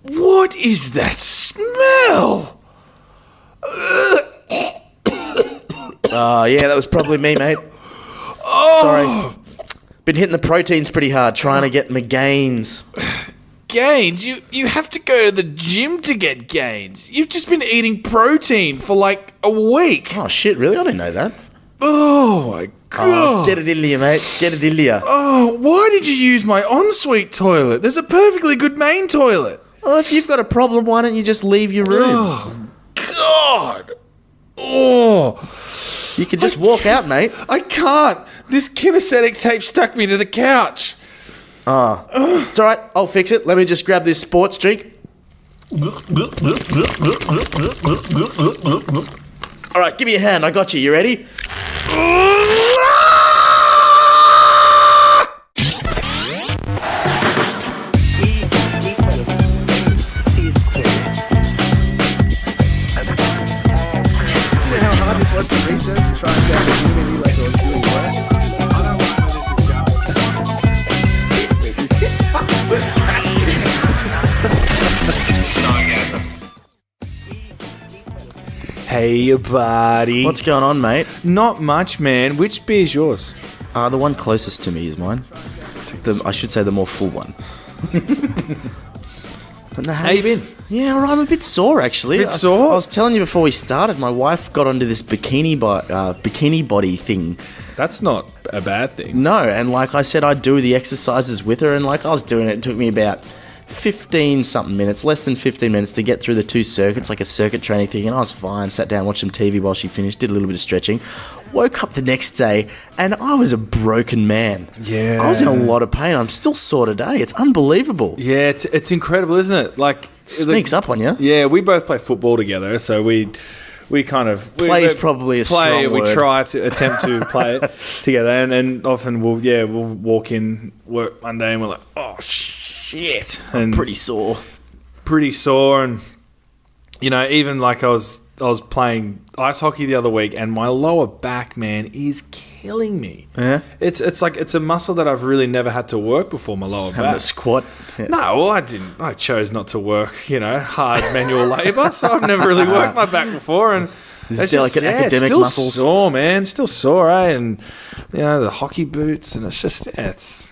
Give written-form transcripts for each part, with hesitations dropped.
What is that smell? Yeah, that was probably me, mate. Sorry. Been hitting the proteins pretty hard, trying to get my gains. Gains? You have to go to the gym to get gains. You've just been eating protein for like a week. Oh, shit, really? I didn't know that. Oh, my God. Get it in you, mate. Get it in you. Oh, why did you use my ensuite toilet? There's a perfectly good main toilet. Well, if you've got a problem, why don't you just leave your room? Oh, God. Oh. You can just walk out, mate. I can't. This kinesthetic tape stuck me to the couch. It's all right. I'll fix it. Let me just grab this sports drink. All right, give me a hand. I got you. You ready? This was to research and try and sound genuinely like I was doing work. I don't know where this is going. Hey, buddy. What's going on, mate? Not much, man. Which beer's yours? The one closest to me is mine. I should say the more full one. How you been? Yeah, all right, I'm a bit sore, actually. Bit sore? I was telling you before we started, my wife got onto this bikini body thing. That's not a bad thing. No, and like I said, I'd do the exercises with her, and like I was doing it. It took me about 15-something minutes, less than 15 minutes to get through the 2 circuits, like a circuit training thing, and I was fine. Sat down, watched some TV while she finished, did a little bit of stretching. Woke up the next day, and I was a broken man. Yeah. I was in a lot of pain. I'm still sore today. It's unbelievable. Yeah, it's incredible, isn't it? Like, sneaks up on you. Yeah, we both play football together, so we kind of play is probably a strong word. We try to attempt to play it together, and often we'll walk in work one day and we're like, oh shit, and pretty sore, and even like I was playing ice hockey the other week, and my lower back, man, is killing me. Yeah, it's like it's a muscle that I've really never had to work before. My lower having back. a squat. Yeah. No, well, I didn't. I chose not to work, hard manual labour. So I've never really worked my back before, and it's delicate academic still muscles. Still sore, man. Still sore, eh? And the hockey boots, and it's just it's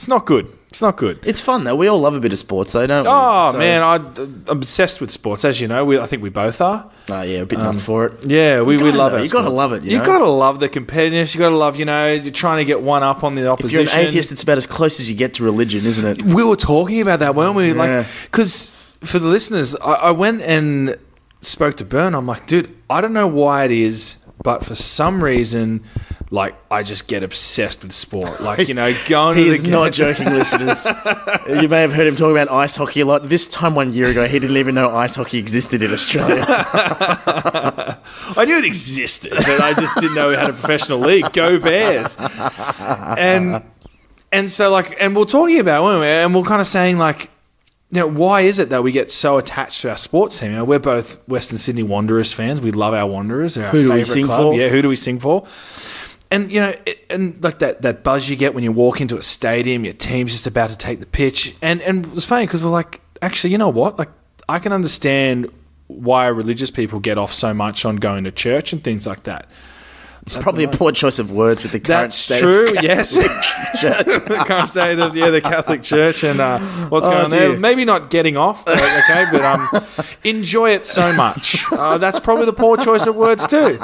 not good. It's not good. It's fun though. We all love a bit of sports, though, don't we? Oh man, I'm obsessed with sports, as you know. I think we both are. Oh yeah, a bit nuts for it. Yeah, we love it. You got to love it. You got to love the competitiveness. You got to love, you're trying to get one up on the opposition. If you're an atheist, it's about as close as you get to religion, isn't it? We were talking about that, weren't we? Yeah. Like, because for the listeners, I went and spoke to Byrne. I'm like, dude, I don't know why it is, but for some reason, like, I just get obsessed with sport. Like, going to He's not joking, listeners. You may have heard him talk about ice hockey a lot. This time 1 year ago, he didn't even know ice hockey existed in Australia. I knew it existed, but I just didn't know we had a professional league. Go Bears. And so, like, and we're talking about, weren't we? And we're kind of saying, like, why is it that we get so attached to our sports team? We're both Western Sydney Wanderers fans. We love our Wanderers. They're our Who do we favourite sing club. for? Yeah, who do we sing for? And, and like that buzz you get when you walk into a stadium, your team's just about to take the pitch. And it was funny because we're like, actually, you know what? Like, I can understand why religious people get off so much on going to church and things like that. It's probably a poor choice of words with the current state true, of the yes. Church. The current state of the Catholic Church and what's going on dear. there. Maybe not getting off, but enjoy it so much. That's probably the poor choice of words too.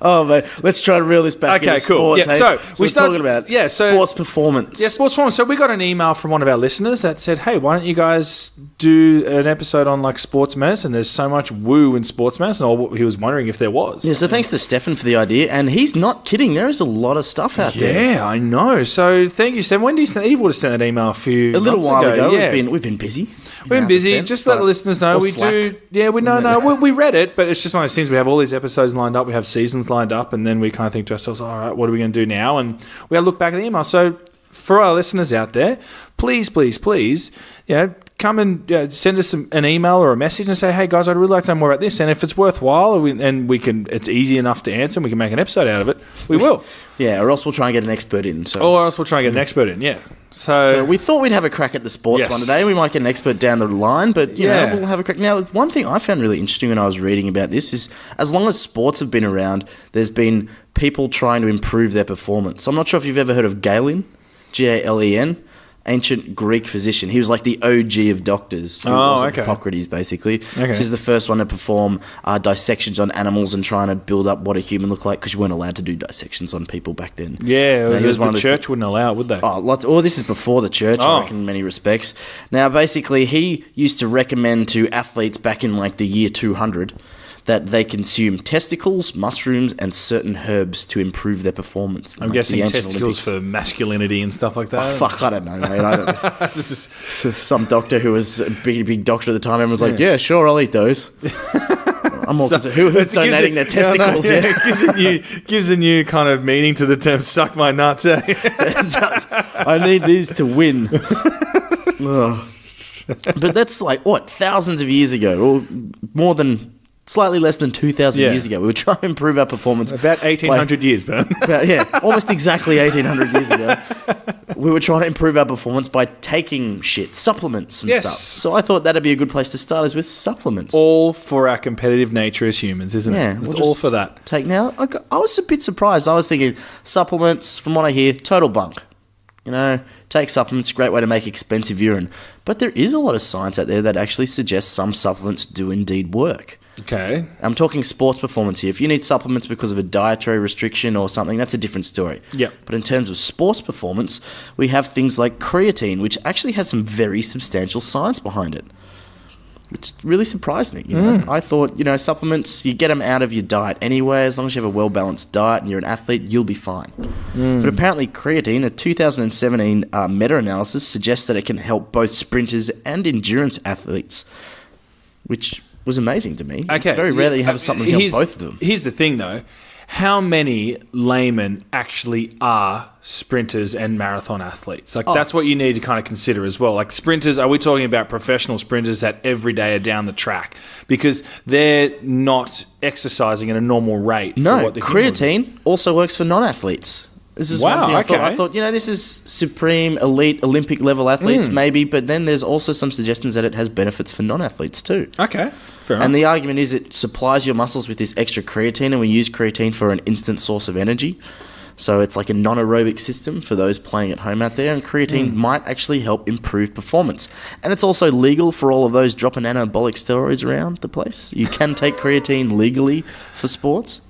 Oh, man. Let's try to reel this back into cool. sports. Yeah, hey? so we're talking about sports performance. Yeah, sports performance. So we got an email from one of our listeners that said, hey, why don't you guys do an episode on like sports medicine? There's so much woo in sports medicine. Or he was wondering if there was. Yeah, so thanks to Stefan for the idea, and he's not kidding. There is a lot of stuff out there. Yeah, I know. So thank you, Stefan. When did you send? You would have sent that email a little while ago. Yeah. We've been busy. We've been busy. Just let the listeners know we Slack. do. Yeah, we we read it, but it's just one of those things. We have all these episodes lined up. We have seasons lined up, and then we kind of think to ourselves, all right, what are we going to do now? And we got to look back at the email. So for our listeners out there, please, come and send us an email or a message and say, hey guys, I'd really like to know more about this. And if it's worthwhile it's easy enough to answer and we can make an episode out of it, we will. Yeah, or else we'll try and get an expert in. Or else we'll try and get an expert in, yeah. So we thought we'd have a crack at the sports one today. We might get an expert down the line, but you know, we'll have a crack. Now, one thing I found really interesting when I was reading about this is as long as sports have been around, there's been people trying to improve their performance. I'm not sure if you've ever heard of Galen, Galen. Ancient Greek physician. He was like the OG of doctors. Hippocrates, basically. Okay. So he's the first one to perform dissections on animals and trying to build up what a human looked like because you weren't allowed to do dissections on people back then. Yeah, the church wouldn't allow it, would they? This is before the church, I reckon, in many respects. Now, basically, he used to recommend to athletes back in like the year 200 that they consume testicles, mushrooms, and certain herbs to improve their performance. I'm guessing testicles Olympics. For masculinity and stuff like that. Oh, fuck, I don't know, mate. I don't know. This is some doctor who was a big doctor at the time. Everyone's like, yeah, sure, I'll eat those. I'm more concerned. Who's donating their testicles? It gives a new kind of meaning to the term "suck my nuts." I need these to win. But that's like thousands of years ago, or more than. Slightly less than 2,000 years ago. We were trying to improve our performance. About 1,800 years, Byrne. Almost exactly 1,800 years ago. We were trying to improve our performance by taking supplements and stuff. So I thought that'd be a good place to start is with supplements. All for our competitive nature as humans, isn't it? It's all for that. I was a bit surprised. I was thinking supplements, from what I hear, total bunk. You know, take supplements, great way to make expensive urine. But there is a lot of science out there that actually suggests some supplements do indeed work. Okay. I'm talking sports performance here. If you need supplements because of a dietary restriction or something, that's a different story. Yeah. But in terms of sports performance, we have things like creatine, which actually has some very substantial science behind it, which really surprised me. You know? I thought, supplements, you get them out of your diet anyway. As long as you have a well-balanced diet and you're an athlete, you'll be fine. But apparently creatine, a 2017 meta-analysis, suggests that it can help both sprinters and endurance athletes, which was amazing to me. Okay. It's very rare that you have something to help both of them. Here's the thing, though. How many laymen actually are sprinters and marathon athletes? That's what you need to kind of consider as well. Like sprinters, are we talking about professional sprinters that every day are down the track? Because they're not exercising at a normal rate. No, for what creatine also works for non-athletes. This is one thing I thought, this is supreme, elite, Olympic level athletes maybe, but then there's also some suggestions that it has benefits for non-athletes too. Okay, fair enough. And the argument is it supplies your muscles with this extra creatine, and we use creatine for an instant source of energy. So it's like a non-aerobic system for those playing at home out there, and creatine might actually help improve performance. And it's also legal for all of those dropping anabolic steroids around the place. You can take creatine legally for sports.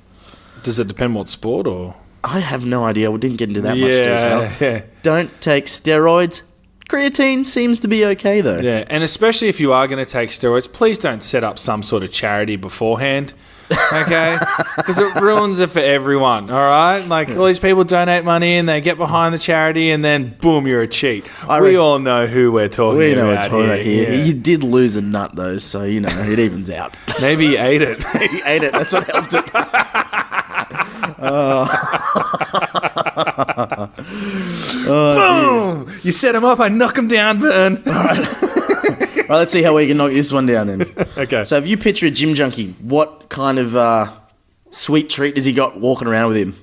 Does it depend what sport or... I have no idea. We didn't get into that much detail. Yeah. Don't take steroids. Creatine seems to be okay, though. Yeah, and especially if you are going to take steroids, please don't set up some sort of charity beforehand, okay? Because it ruins it for everyone, all right? Like, all these people donate money and they get behind the charity and then, boom, you're a cheat. We all know who we're talking about. We know we're talking about here. Yeah. You did lose a nut, though, so, it evens out. Maybe he ate it. He ate it. That's what helped it. Boom! You set him up, I knock him down, Byrne. All right, let's see how we can knock this one down then. Okay. So if you picture a gym junkie, what kind of sweet treat has he got walking around with him?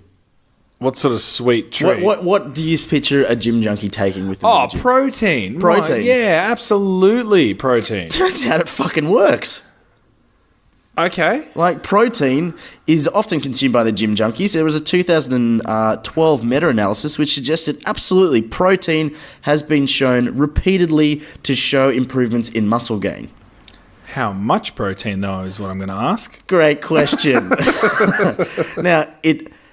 What sort of sweet treat? What do you picture a gym junkie taking with him? Oh, protein. Protein. Right. Yeah, absolutely protein. Turns out it fucking works. Okay. Like, protein is often consumed by the gym junkies. There was a 2012 meta-analysis which suggested absolutely protein has been shown repeatedly to show improvements in muscle gain. How much protein, though, is what I'm going to ask. Great question. Now,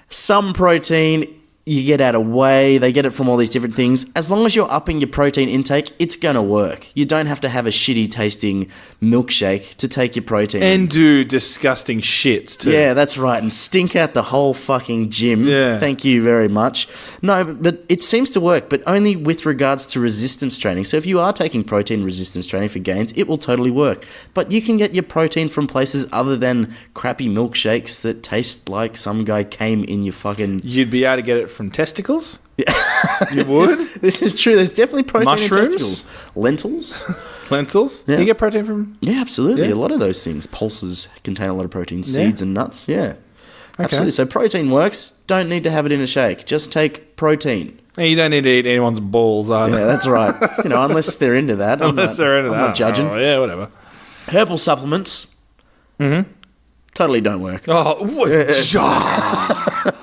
some protein you get out of whey, they get it from all these different things. As long as you're upping your protein intake, it's going to work. You don't have to have a shitty tasting milkshake to take your protein. And do disgusting shits too. Yeah, that's right. And stink out the whole fucking gym. Yeah. Thank you very much. No, but it seems to work, but only with regards to resistance training. So if you are taking protein resistance training for gains, it will totally work. But you can get your protein from places other than crappy milkshakes that taste like some guy came in your fucking... You'd be able to get it from from testicles. You would? This is true. There's definitely protein Mushrooms? in testicles. Lentils. Lentils? Yeah. You get protein from... Yeah, absolutely. Yeah. A lot of those things. Pulses contain a lot of protein. Seeds and nuts. Yeah. Okay. Absolutely. So protein works. Don't need to have it in a shake. Just take protein. Hey, you don't need to eat anyone's balls either. Yeah, that's right. Unless they're into that. I'm not judging. Oh, yeah, whatever. Herbal supplements. Totally don't work. Oh, what?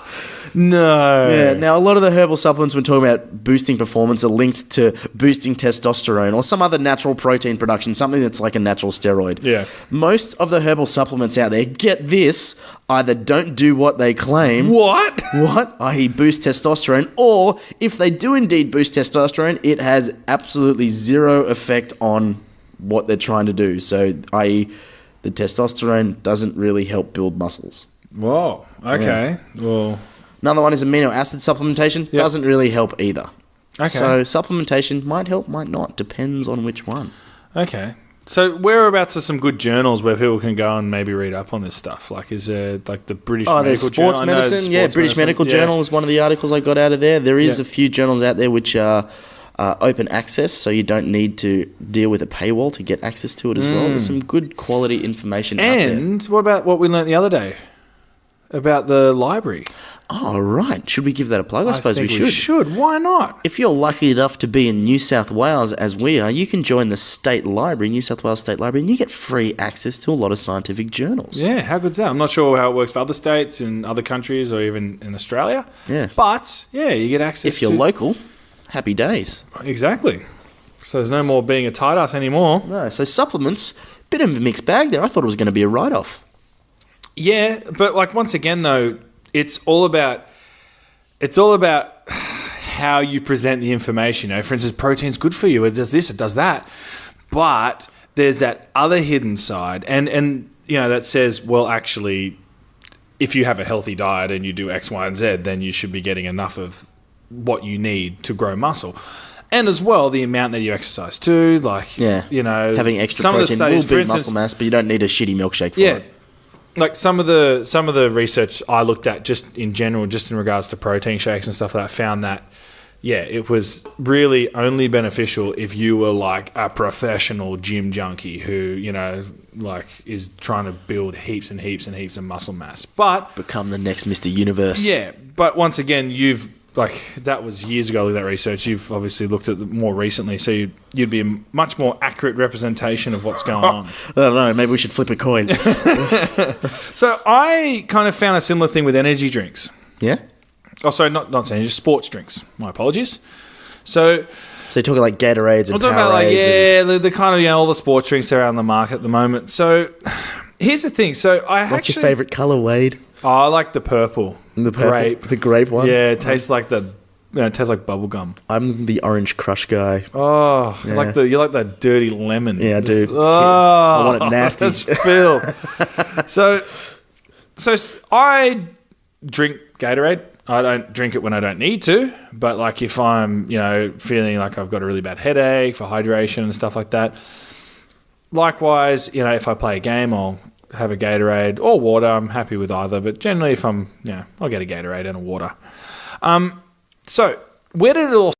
No. Yeah. Now, a lot of the herbal supplements we're talking about boosting performance are linked to boosting testosterone or some other natural protein production, something that's like a natural steroid. Yeah. Most of the herbal supplements out there, get this, either don't do what they claim. What? What? I.e. boost testosterone, or if they do indeed boost testosterone, it has absolutely zero effect on what they're trying to do. So, i.e. the testosterone doesn't really help build muscles. Whoa. Okay. Well... Another one is amino acid supplementation. Yep. Doesn't really help either. Okay. So supplementation might help, might not. Depends on which one. Okay. So whereabouts are some good journals where people can go and maybe read up on this stuff? Like, is there like the British Medical there's sports Journal? medicine. British Medical Journal is one of the articles I got out of there. There is a few journals out there which are open access, so you don't need to deal with a paywall to get access to it as well. There's some good quality information out there. And what about what we learnt the other day about the library? Oh, right. Should we give that a plug? I suppose we think should. Why not? If you're lucky enough to be in New South Wales, as we are, you can join the State Library, New South Wales State Library, and you get free access to a lot of scientific journals. Yeah, how good's that? I'm not sure how it works for other states in other countries or even in Australia. Yeah. But, yeah, you get access If you're local, happy days. Exactly. So there's no more being a tight ass anymore. No, so supplements, bit of a mixed bag there. I thought it was going to be a write-off. Yeah, but like once again though, it's all about how you present the information. For instance, protein's good for you. It does this, it does that. But there's that other hidden side, and that says, well, actually, if you have a healthy diet and you do X, Y, and Z, then you should be getting enough of what you need to grow muscle. And as well, the amount that you exercise too, having extra some protein of the studies, will build muscle mass, but you don't need a shitty milkshake for it. Like some of the research I looked at just in general, just in regards to protein shakes and stuff like that, found that, it was really only beneficial if you were like a professional gym junkie who, is trying to build heaps and heaps and heaps of muscle mass. But become the next Mr. Universe. Yeah, but once again, that was years ago, that research. You've obviously looked at it more recently, so you'd be a much more accurate representation of what's going on. I don't know. Maybe we should flip a coin. So I kind of found a similar thing with energy drinks. Yeah? Oh, sorry, not energy, just sports drinks. My apologies. So you're talking like Gatorades and I'm talking about the kind of all the sports drinks that are out on the market at the moment. So here's the thing. So what's your favourite colour, Wade? Oh, I like the purple. The purple, grape. The grape one? Yeah, it tastes like it tastes like bubble gum. I'm the orange crush guy. Oh, yeah. You like that dirty lemon. Yeah, I do. Oh, I want it nasty. That's Phil. so I drink Gatorade. I don't drink it when I don't need to, but like if I'm, feeling like I've got a really bad headache for hydration and stuff like that. Likewise, if I play a game, I'll have a Gatorade or water. I'm happy with either, but generally if I'll get a Gatorade and a water. So where did it all